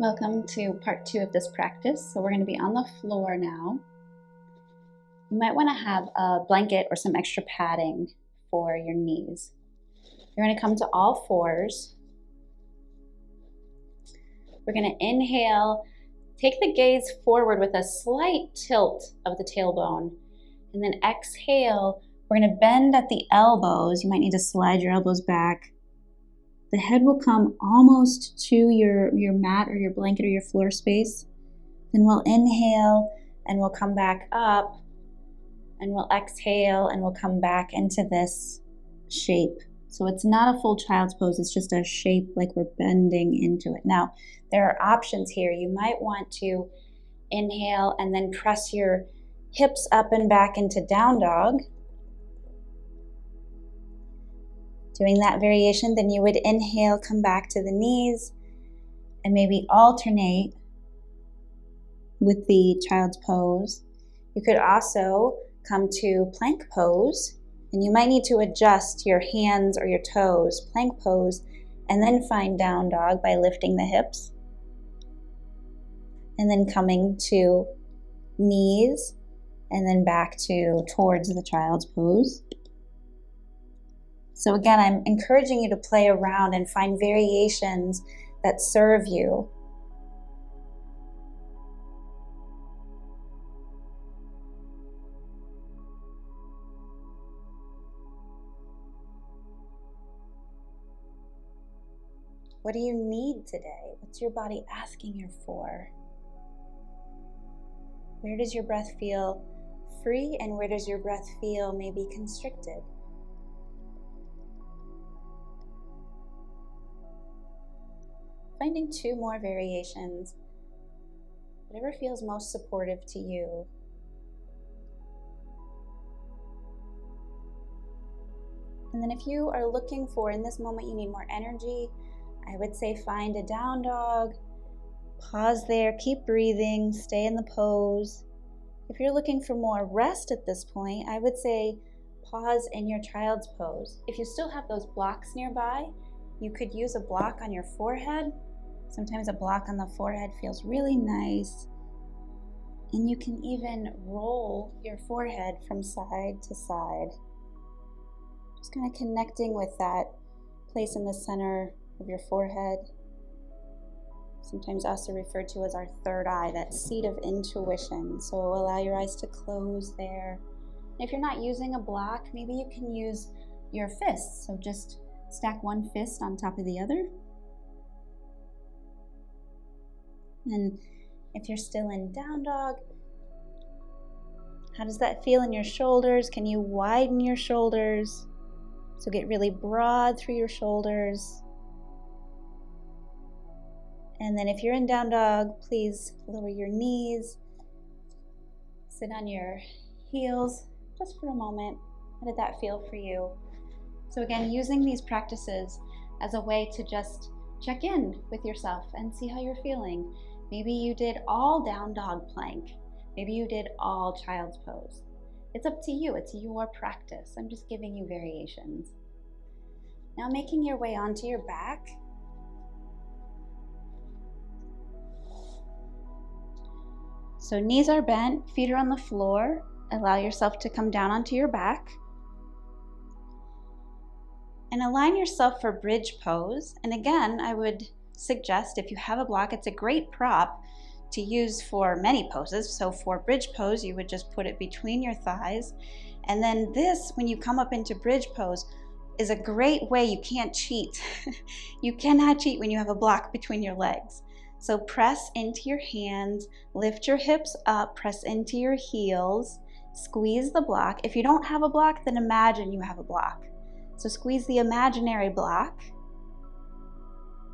Welcome to part 2 of this practice. So we're going to be on the floor now. You might want to have a blanket or some extra padding for your knees. You're going to come to all fours. We're going to inhale, take the gaze forward with a slight tilt of the tailbone, and then exhale. We're going to bend at the elbows. You might need to slide your elbows back. The head will come almost to your mat or your blanket or your floor space. Then we'll inhale and we'll come back up, and we'll exhale and we'll come back into this shape. So it's not a full child's pose, it's just a shape like we're bending into it. Now, there are options here. You might want to inhale and then press your hips up and back into down dog. Doing that variation, then you would inhale, come back to the knees, and maybe alternate with the child's pose. You could also come to plank pose, and you might need to adjust your hands or your toes, plank pose, and then find down dog by lifting the hips. And then coming to knees, and then back towards the child's pose. So again, I'm encouraging you to play around and find variations that serve you. What do you need today? What's your body asking you for? Where does your breath feel free, and where does your breath feel maybe constricted? Finding 2 more variations, whatever feels most supportive to you. And then if you are looking for, in this moment you need more energy, I would say find a down dog, pause there, keep breathing, stay in the pose. If you're looking for more rest at this point, I would say pause in your child's pose. If you still have those blocks nearby, you could use a block on your forehead. Sometimes a block on the forehead feels really nice. And you can even roll your forehead from side to side. Just kind of connecting with that place in the center of your forehead. Sometimes also referred to as our third eye, that seat of intuition. So allow your eyes to close there. And if you're not using a block, maybe you can use your fists. So just stack one fist on top of the other. And if you're still in down dog, how does that feel in your shoulders? Can you widen your shoulders? So get really broad through your shoulders. And then if you're in down dog, please lower your knees. Sit on your heels just for a moment. How did that feel for you? So again, using these practices as a way to just check in with yourself and see how you're feeling. Maybe you did all down dog plank. Maybe you did all child's pose. It's up to you. It's your practice. I'm just giving you variations. Now making your way onto your back. So knees are bent, feet are on the floor. Allow yourself to come down onto your back. And align yourself for bridge pose. And again, I would suggest if you have a block, it's a great prop to use for many poses. So for bridge pose, you would just put it between your thighs. And then this, when you come up into bridge pose, is a great way. You can't cheat. You cannot cheat when you have a block between your legs. So press into your hands, lift your hips up, press into your heels, squeeze the block. If you don't have a block, then imagine you have a block. So squeeze the imaginary block.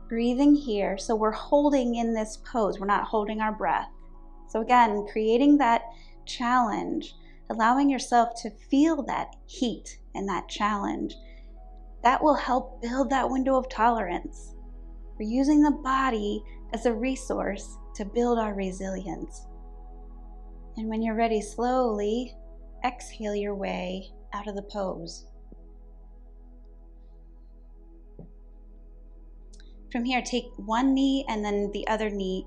Breathing here, so we're holding in this pose, we're not holding our breath. So again, creating that challenge, allowing yourself to feel that heat and that challenge, that will help build that window of tolerance. We're using the body as a resource to build our resilience. And when you're ready, slowly exhale your way out of the pose. From here, take one knee and then the other knee,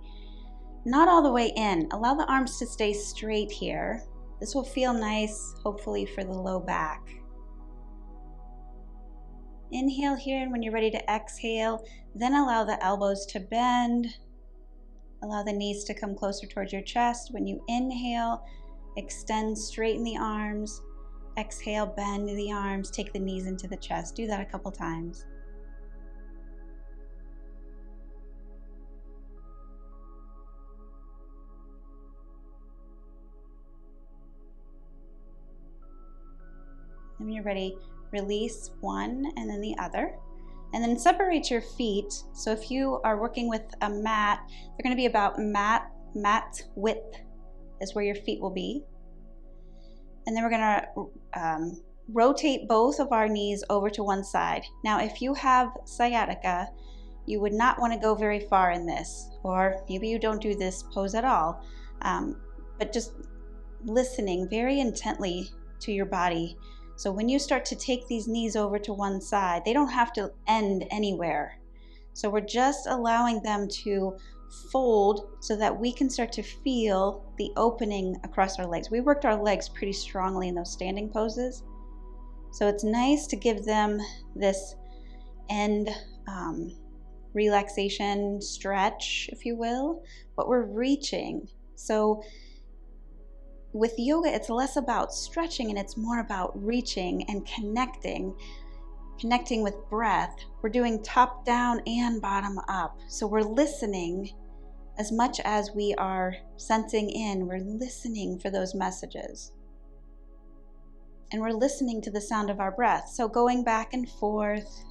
not all the way in. Allow the arms to stay straight here. This will feel nice, hopefully, for the low back. Inhale here, and when you're ready to exhale, then allow the elbows to bend. Allow the knees to come closer towards your chest. When you inhale, extend, straighten the arms. Exhale, bend the arms, take the knees into the chest. Do that a couple times. And when you're ready, release one and then the other. And then separate your feet. So if you are working with a mat, they're going to be about mat width is where your feet will be. And then we're going to rotate both of our knees over to one side. Now, if you have sciatica, you would not want to go very far in this, or maybe you don't do this pose at all, but just listening very intently to your body. So when you start to take these knees over to one side, they don't have to end anywhere. So we're just allowing them to fold so that we can start to feel the opening across our legs. We worked our legs pretty strongly in those standing poses. So it's nice to give them this end relaxation stretch, if you will, but we're reaching. So with yoga, it's less about stretching and it's more about reaching and connecting with breath. We're doing top down and bottom up. So we're listening as much as we are sensing in. We're listening for those messages. And we're listening to the sound of our breath. So going back and forth.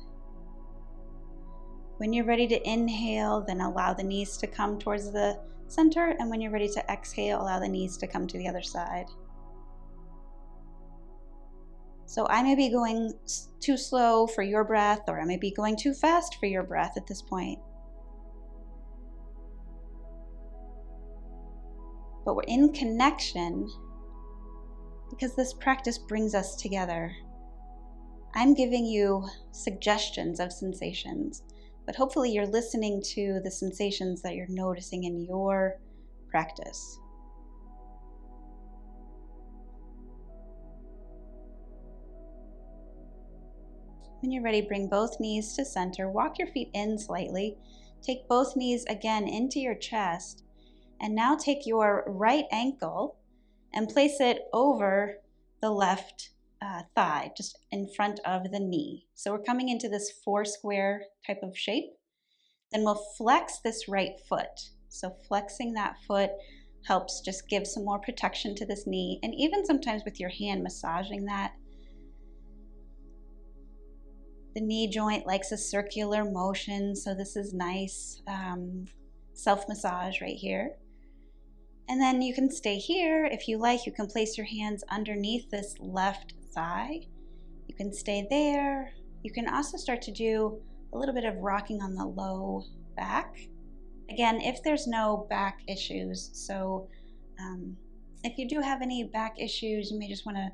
When you're ready to inhale, then allow the knees to come towards the center, and when you're ready to exhale, allow the knees to come to the other side. So I may be going too slow for your breath, or I may be going too fast for your breath at this point. But we're in connection because this practice brings us together. I'm giving you suggestions of sensations, but hopefully you're listening to the sensations that you're noticing in your practice. When you're ready, bring both knees to center. Walk your feet in slightly. Take both knees again into your chest. And now take your right ankle and place it over the left thigh, just in front of the knee. So we're coming into this four square type of shape. Then we'll flex this right foot. So flexing that foot helps just give some more protection to this knee, and even sometimes with your hand massaging that. The knee joint likes a circular motion, so this is nice self-massage right here. And then you can stay here. If you like, you can place your hands underneath this left thigh. You can stay there. You can also start to do a little bit of rocking on the low back. Again, if there's no back issues. So if you do have any back issues, you may just want to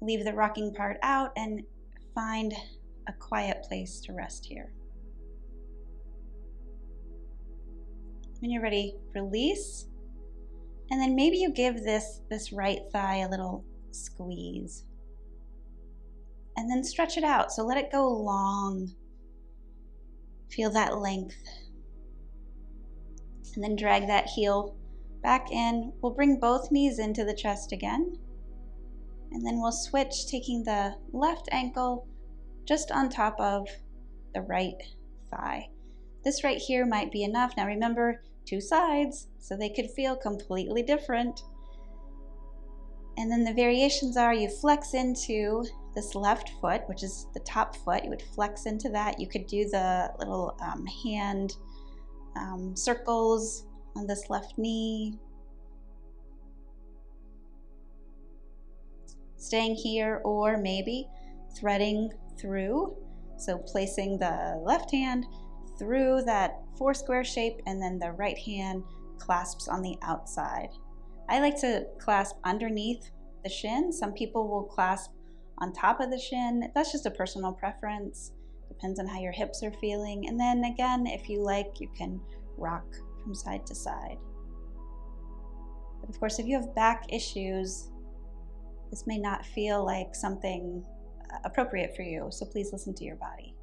leave the rocking part out and find a quiet place to rest here. When you're ready, release. And then maybe you give this right thigh a little squeeze. And then stretch it out. So let it go long. Feel that length. And then drag that heel back in. We'll bring both knees into the chest again. And then we'll switch, taking the left ankle just on top of the right thigh. This right here might be enough. Now remember, two sides, so they could feel completely different. And then the variations are you flex into this left foot, which is the top foot. You would flex into that. You could do the little hand circles on this left knee. Staying here, or maybe threading through. So placing the left hand through that four square shape, and then the right hand clasps on the outside. I like to clasp underneath the shin. Some people will clasp on top of the shin. That's just a personal preference. Depends on how your hips are feeling. And then again, if you like, you can rock from side to side. But of course, if you have back issues, this may not feel like something appropriate for you. So please listen to your body.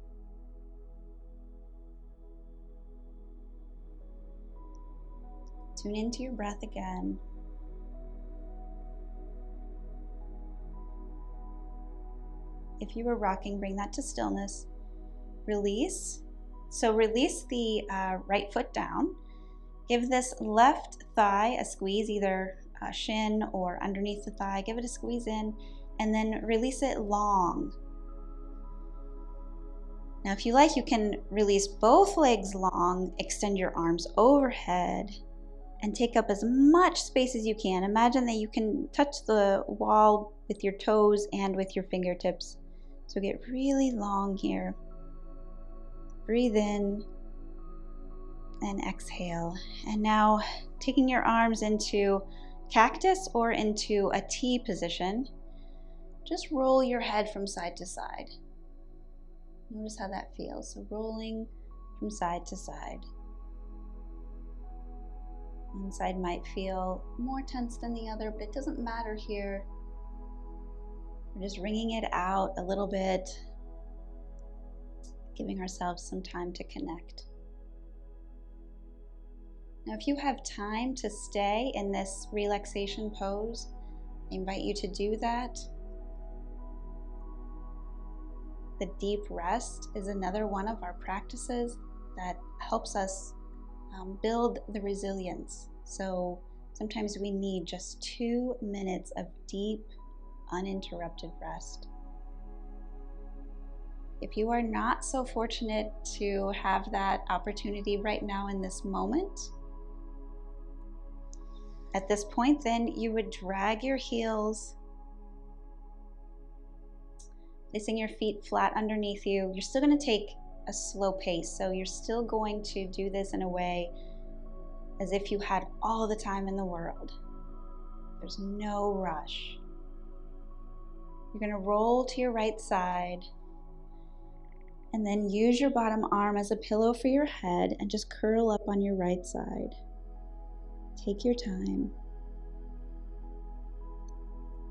Tune into your breath again. If you were rocking, bring that to stillness. Release. So release the right foot down. Give this left thigh a squeeze, either shin or underneath the thigh. Give it a squeeze in, and then release it long. Now, if you like, you can release both legs long, extend your arms overhead, and take up as much space as you can. Imagine that you can touch the wall with your toes and with your fingertips. So get really long here. Breathe in and exhale. And now taking your arms into cactus or into a T position, just roll your head from side to side. Notice how that feels. So rolling from side to side. One side might feel more tense than the other, but it doesn't matter here. We're just wringing it out a little bit, giving ourselves some time to connect. Now, if you have time to stay in this relaxation pose, I invite you to do that. The deep rest is another one of our practices that helps us build the resilience. So sometimes we need just 2 minutes of deep, uninterrupted rest. If you are not so fortunate to have that opportunity right now in this moment, at this point, then you would drag your heels, placing your feet flat underneath you. You're still going to take a slow pace, so you're still going to do this in a way as if you had all the time in the world. There's no rush. You're going to roll to your right side and then use your bottom arm as a pillow for your head and just curl up on your right side. Take your time.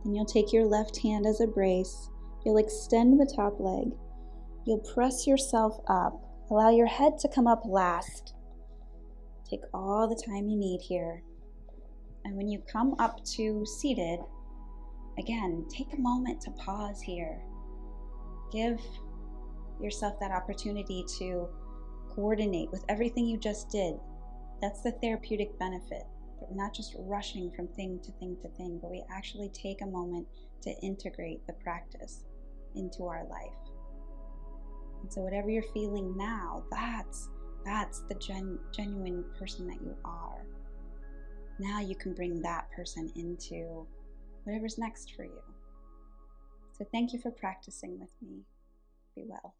Then you'll take your left hand as a brace. You'll extend the top leg. You'll press yourself up. Allow your head to come up last. Take all the time you need here. And when you come up to seated, again, take a moment to pause here. Give yourself that opportunity to coordinate with everything you just did. That's the therapeutic benefit. We're not just rushing from thing to thing to thing, but we actually take a moment to integrate the practice into our life. And so whatever you're feeling now, that's the genuine person that you are. Now you can bring that person into whatever's next for you. So thank you for practicing with me. Be well.